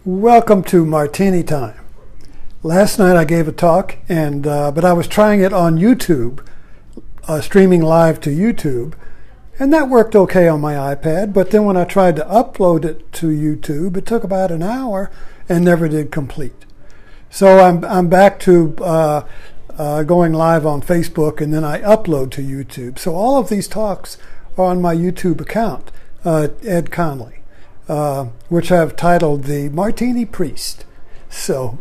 Welcome to Martini Time. Last night I gave a talk, but I was trying it on YouTube, streaming live to YouTube, and that worked okay on my iPad. But then when I tried to upload it to YouTube, it took about an hour and never did complete. So I'm back to going live on Facebook, and then I upload to YouTube. So all of these talks are on my YouTube account, Ed Conley. Which I've titled The Martini Priest. So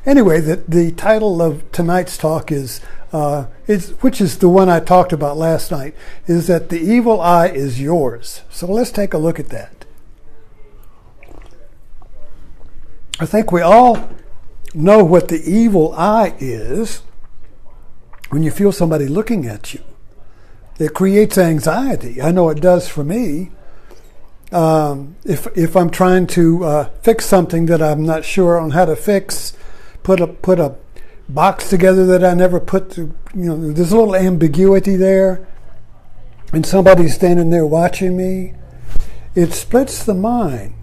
anyway, the title of tonight's talk is which is the one I talked about last night, is that the evil eye is yours. So let's take a look at that. I think we all know what the evil eye is when you feel somebody looking at you. It creates anxiety. I know it does for me. If I'm trying to fix something that I'm not sure on how to fix, put a box together that I never put to, there's a little ambiguity there, and somebody's standing there watching me, it splits the mind.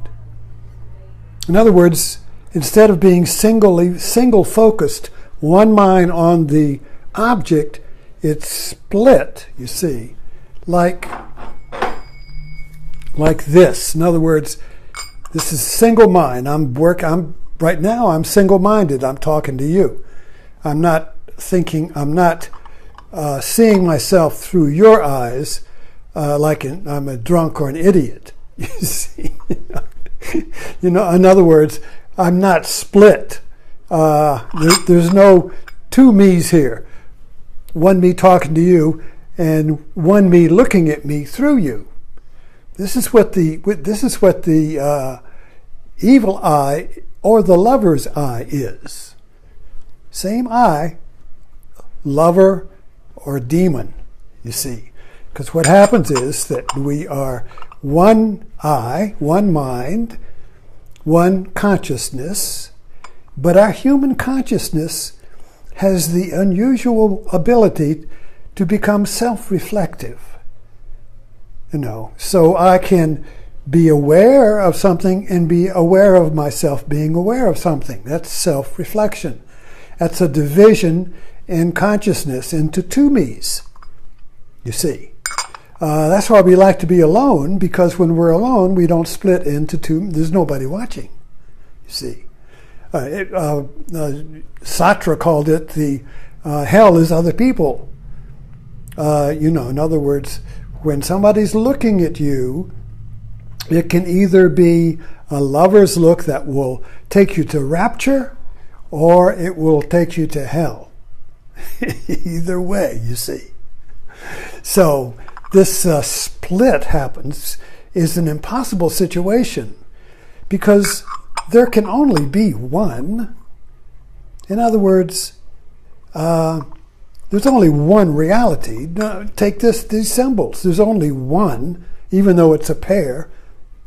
In other words, instead of being single focused, one mind on the object, it's split, you see, like this. In other words, this is single mind. Right now I'm single-minded. I'm talking to you. I'm not thinking, I'm not seeing myself through your eyes like I'm a drunk or an idiot. You see? In other words, I'm not split. There's no two me's here. One me talking to you and one me looking at me through you. This is what the evil eye or the lover's eye is. Same eye, lover or demon, you see. Because what happens is that we are one eye, one mind, one consciousness, but our human consciousness has the unusual ability to become self-reflective. So I can be aware of something and be aware of myself being aware of something. That's self-reflection. That's a division in consciousness into two me's, you see. That's why we like to be alone, because when we're alone, we don't split into two. There's nobody watching, you see. Sartre called it the hell is other people. In other words, when somebody's looking at you, it can either be a lover's look that will take you to rapture, or it will take you to hell. Either way, you see. So this split happens is an impossible situation, because there can only be one. In other words, there's only one reality. Take these symbols. There's only one, even though it's a pair.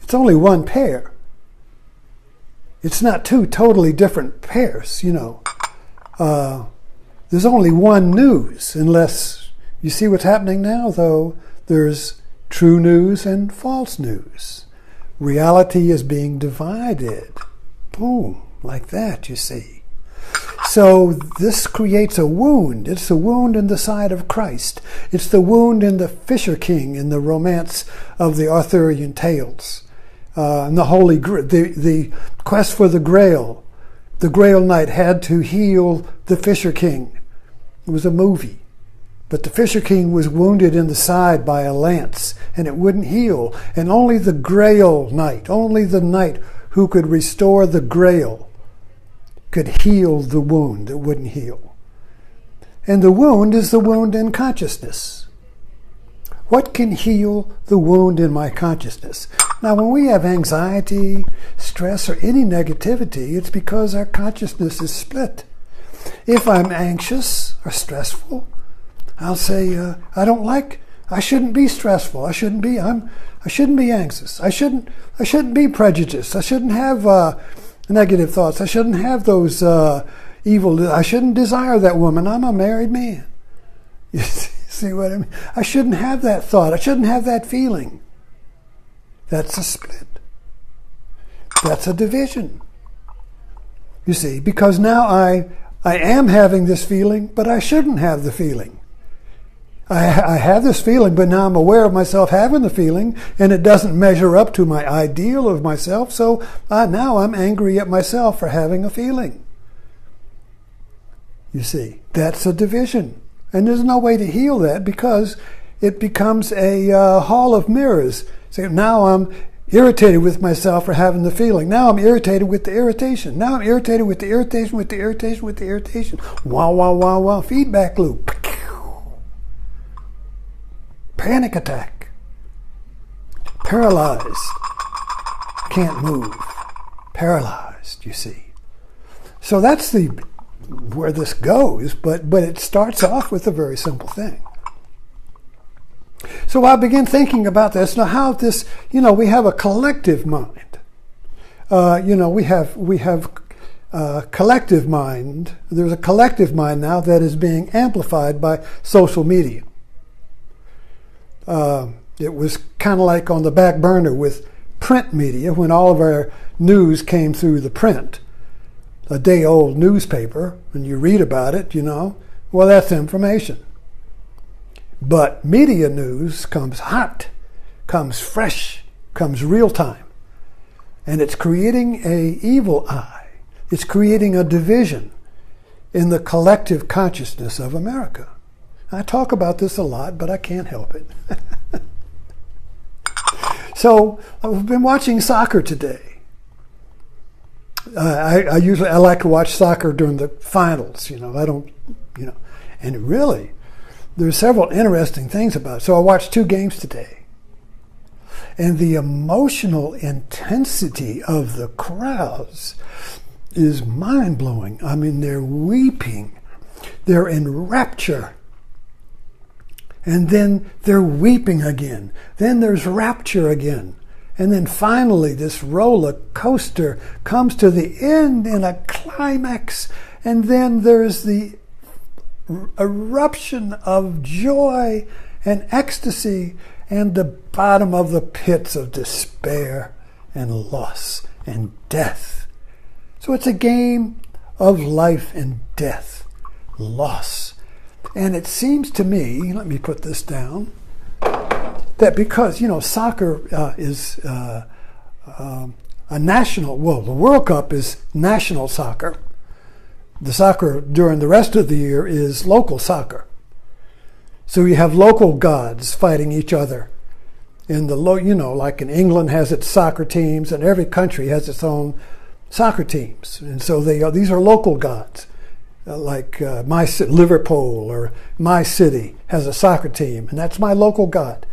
It's only one pair. It's not two totally different pairs, There's only one news, unless you see what's happening now, though. There's true news and false news. Reality is being divided. Boom, like that, you see. So this creates a wound. It's a wound in the side of Christ. It's the wound in the Fisher King in the romance of the Arthurian tales. And the quest for the Grail. The Grail Knight had to heal the Fisher King. It was a movie. But the Fisher King was wounded in the side by a lance, and it wouldn't heal. And only the Grail Knight, only the knight who could restore the Grail, could heal the wound that wouldn't heal. And the wound is the wound in consciousness. What can heal the wound in my consciousness? Now, when we have anxiety, stress, or any negativity, it's because our consciousness is split. If I'm anxious or stressful, I'll say, I shouldn't be stressful. I shouldn't be anxious. I shouldn't be prejudiced. I shouldn't have negative thoughts. I shouldn't have those I shouldn't desire that woman. I'm a married man. You see what I mean? I shouldn't have that thought. I shouldn't have that feeling. That's a split. That's a division. You see, because now I am having this feeling, but I shouldn't have the feeling. I have this feeling, but now I'm aware of myself having the feeling, and it doesn't measure up to my ideal of myself, so now I'm angry at myself for having a feeling. You see, that's a division. And there's no way to heal that because it becomes a hall of mirrors. So now I'm irritated with myself for having the feeling. Now I'm irritated with the irritation. Now I'm irritated with the irritation, with the irritation, with the irritation. Wow, wow, wow, wow. Feedback loop. Panic attack. Paralyzed. Can't move. Paralyzed, you see. So that's where this goes, but it starts off with a very simple thing. So I began thinking about this. Now how this, we have a collective mind. We have collective mind. There's a collective mind now that is being amplified by social media. It was kind of like on the back burner with print media when all of our news came through the print. A day-old newspaper, and you read about it, well, that's information. But media news comes hot, comes fresh, comes real-time. And it's creating an evil eye. It's creating a division in the collective consciousness of America. I talk about this a lot, but I can't help it. So I've been watching soccer today. I like to watch soccer during the finals. And really, there's several interesting things about it. So I watched 2 games today. And the emotional intensity of the crowds is mind-blowing. I mean, they're weeping. They're in rapture. And then they're weeping again. Then there's rapture again. And then finally this roller coaster comes to the end in a climax. And then there's the eruption of joy and ecstasy and the bottom of the pits of despair and loss and death. So it's a game of life and death, loss. And it seems to me, let me put this down, that because, soccer is a national, the World Cup is national soccer. The soccer during the rest of the year is local soccer. So you have local gods fighting each other. In like in England has its soccer teams, and every country has its own soccer teams. And so these are local gods. Like Liverpool or my city has a soccer team, and that's my local god.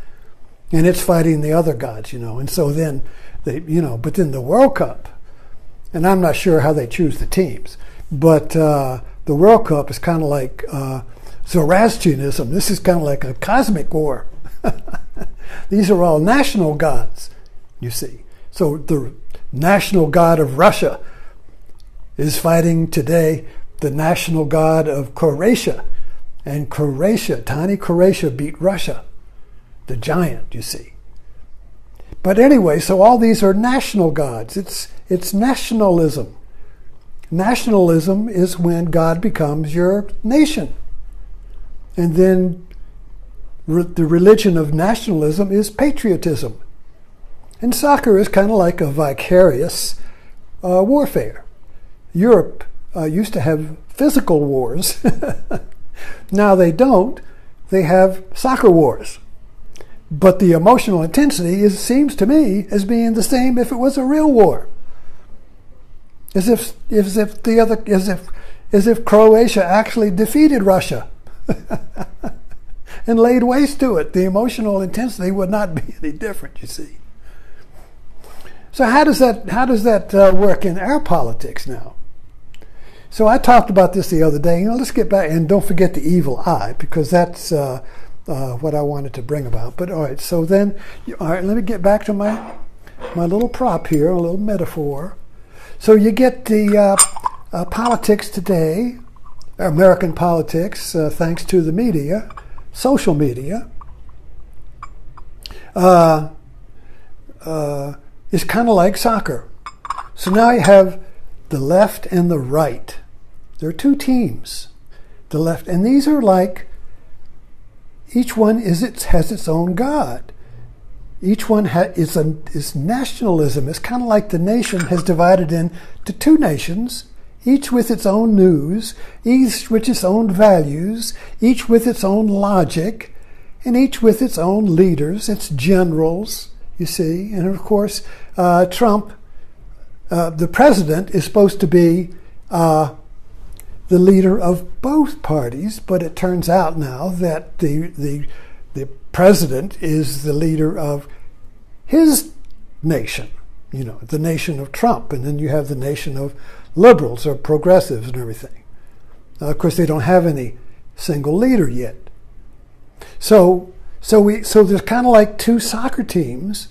And it's fighting the other gods, And so then, but then the World Cup, and I'm not sure how they choose the teams, but the World Cup is kind of like Zoroastrianism. This is kind of like a cosmic war. These are all national gods, you see. So the national god of Russia is fighting today the national god of Croatia. And tiny Croatia beat Russia, the giant, you see. But anyway, so all these are national gods. It's nationalism. Nationalism is when God becomes your nation. And then the religion of nationalism is patriotism. And soccer is kind of like a vicarious warfare. Europe used to have physical wars. Now they don't. They have soccer wars. But the emotional intensity seems to me as being the same if it was a real war. As if Croatia actually defeated Russia and laid waste to it. The emotional intensity would not be any different, you see. So how does that work in our politics now? So I talked about this the other day. Let's get back, and don't forget the evil eye, because that's what I wanted to bring about. But all right, so then, let me get back to my little prop here, a little metaphor. So you get the politics today, American politics, thanks to the media, social media, is kind of like soccer. So now you have the left and the right. There are two teams, the left, and these are like, each one has its own God. Each one is nationalism. It's kind of like the nation has divided into two nations, each with its own news, each with its own values, each with its own logic, and each with its own leaders, its generals, you see. And of course, Trump, the president, is supposed to be the leader of both parties, but it turns out now that the president is the leader of his nation, the nation of Trump, and then you have the nation of liberals or progressives and everything. Of course, they don't have any single leader yet. So there's kind of like two soccer teams,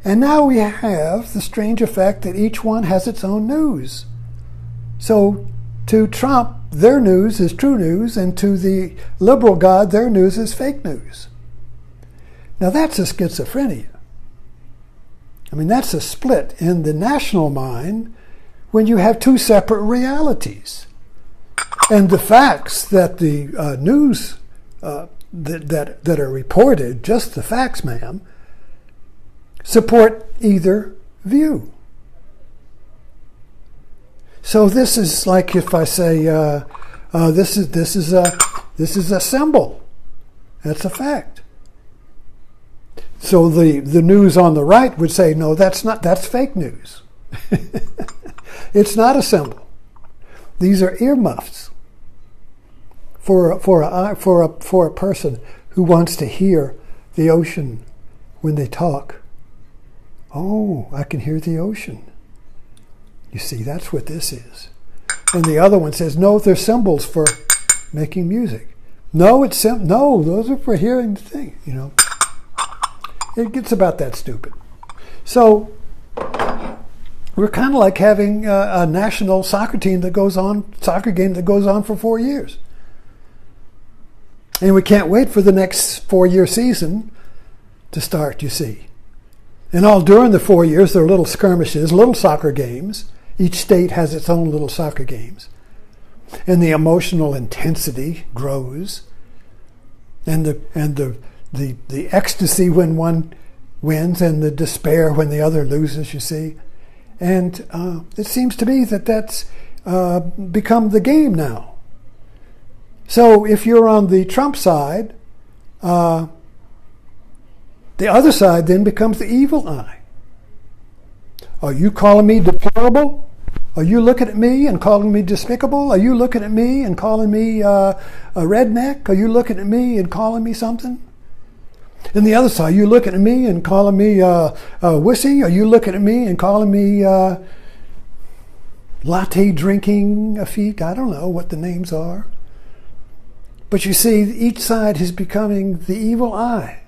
and now we have the strange effect that each one has its own news. So to Trump, their news is true news, and to the liberal God, their news is fake news. Now that's a schizophrenia. I mean, that's a split in the national mind when you have two separate realities. And the facts that the news that are reported, just the facts, ma'am, support either view. So this is like if I say this is a symbol. That's a fact. So the news on the right would say, no, that's fake news. It's not a symbol. These are earmuffs for a person who wants to hear the ocean when they talk. Oh, I can hear the ocean. You see, that's what this is. And the other one says, no, they're symbols for making music. No, no, those are for hearing the thing, It gets about that stupid. So we're kind of like having a national soccer game that goes on for 4 years. And we can't wait for the next 4-year season to start, you see. And all during the 4 years, there are little skirmishes, little soccer games. Each state has its own little soccer games. And the emotional intensity grows. And the ecstasy when one wins and the despair when the other loses, you see. And it seems to me that that's become the game now. So if you're on the Trump side, the other side then becomes the evil eye. Are you calling me deplorable? Are you looking at me and calling me despicable? Are you looking at me and calling me a redneck? Are you looking at me and calling me something? And the other side, are you looking at me and calling me a wussy? Are you looking at me and calling me latte drinking effete? I don't know what the names are. But you see, each side is becoming the evil eye.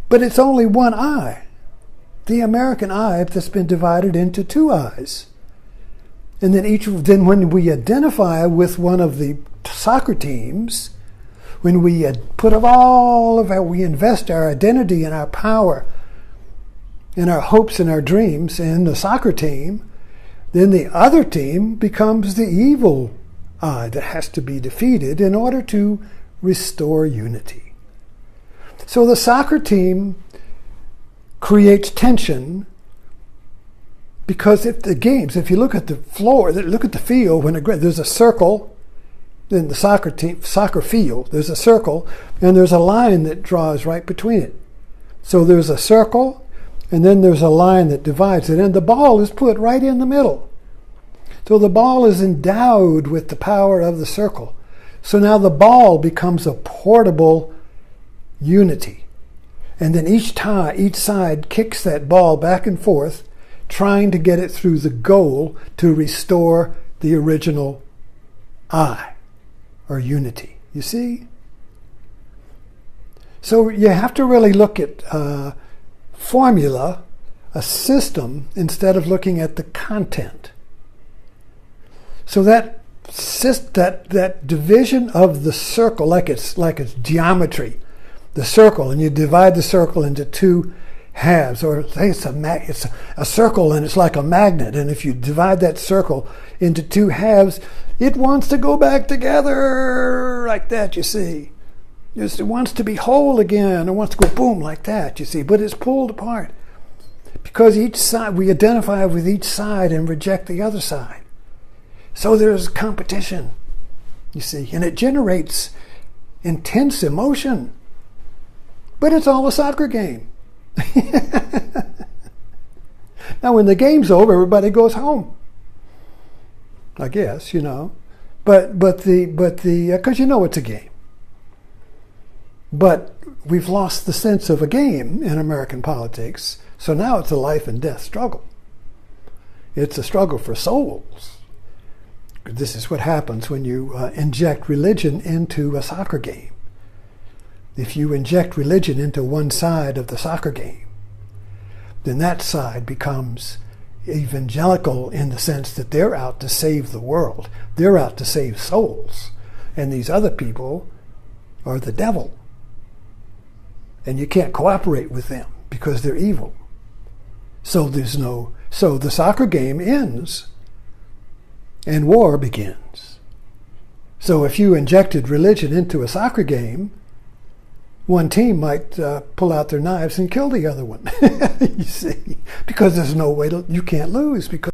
But it's only one eye. The American eye that's been divided into two eyes. And then when we identify with one of the soccer teams, when we we invest our identity and our power and our hopes and our dreams in the soccer team, then the other team becomes the evil eye that has to be defeated in order to restore unity. So the soccer team creates tension because if you look at the floor, look at the field, there's a circle in the soccer field, there's a circle, and there's a line that draws right between it. So there's a circle, and then there's a line that divides it, and the ball is put right in the middle. So the ball is endowed with the power of the circle. So now the ball becomes a portable unity. And then each side kicks that ball back and forth, trying to get it through the goal to restore the original I, or unity. You see? So you have to really look at formula, a system, instead of looking at the content. So that division of the circle, like it's geometry, the circle, and you divide the circle into two halves, or say it's a circle and it's like a magnet, and if you divide that circle into two halves, it wants to go back together like that, you see. It wants to be whole again. It wants to go boom like that, you see. But it's pulled apart because each side, we identify with each side and reject the other side. So there's competition, you see, and it generates intense emotion. But it's all a soccer game. Now, when the game's over, everybody goes home, I guess, you know. But because you know it's a game. But we've lost the sense of a game in American politics, so now it's a life and death struggle. It's a struggle for souls. This is what happens when you inject religion into a soccer game. If you inject religion into one side of the soccer game, then that side becomes evangelical in the sense that they're out to save the world. They're out to save souls. And these other people are the devil. And you can't cooperate with them because they're evil. So the soccer game ends and war begins. So if you injected religion into a soccer game, one team might pull out their knives and kill the other one. You see, because there's no way you can't lose because